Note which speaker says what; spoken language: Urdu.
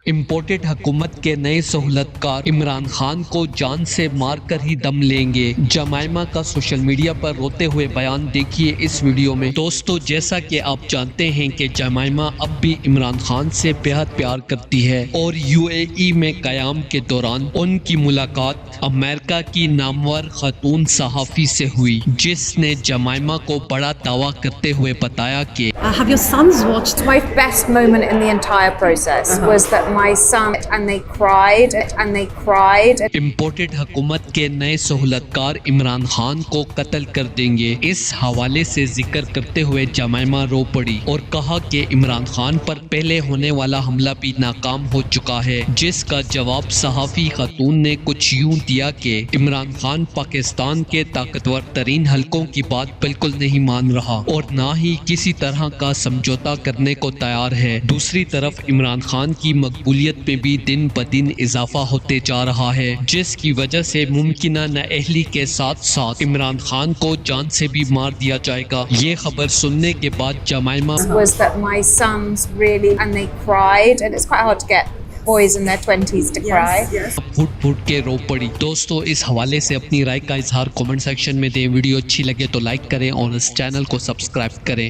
Speaker 1: امپورٹڈ حکومت کے نئے سہولت کار عمران خان کو جان سے مار کر ہی دم لیں گے۔ جمائمہ کا سوشل میڈیا پر روتے ہوئے بیان دیکھیے اس ویڈیو میں۔ دوستو، جیسا کہ آپ جانتے ہیں کہ جمائمہ اب بھی عمران خان سے بہت پیار کرتی ہے اور UAE میں قیام کے دوران ان کی ملاقات امریکہ کی نامور خاتون صحافی سے ہوئی، جس نے جمائمہ کو بڑا دعویٰ کرتے ہوئے بتایا کہ
Speaker 2: Have your sons watched?
Speaker 3: My best moment in the entire process was that my son and they cried and they cried.
Speaker 1: Imported حکومت کے نئے سہولت کار عمران خان کو قتل کر دیں گے۔ اس حوالے سے ذکر کرتے ہوئے جمائمہ رو پڑی اور کہا کہ عمران خان پر پہلے ہونے والا حملہ بھی ناکام ہو چکا ہے، جس کا جواب صحافی خاتون نے کچھ یوں دیا کہ عمران خان پاکستان کے طاقتور ترین حلقوں کی بات بالکل نہیں مان رہا اور نہ ہی کسی طرح کا سمجھوتا کرنے کو تیار ہے۔ دوسری طرف عمران خان کی مقبولیت میں بھی دن بدن اضافہ ہوتے جا رہا ہے، جس کی وجہ سے ممکنہ نااہلی کے ساتھ ساتھ عمران خان کو جان سے بھی مار دیا جائے گا۔ یہ خبر سننے کے بعد Jemima
Speaker 3: Was that my sons really and they cried, and it's quite hard to get boys in their 20s to cry.
Speaker 1: پھٹ پھٹ کے رو پڑی۔ دوستو، اس حوالے سے اپنی رائے کا اظہار کامنٹ سیکشن میں دیں۔ ویڈیو اچھی لگے تو لائک کریں اور اس چینل کو سبسکرائب کریں۔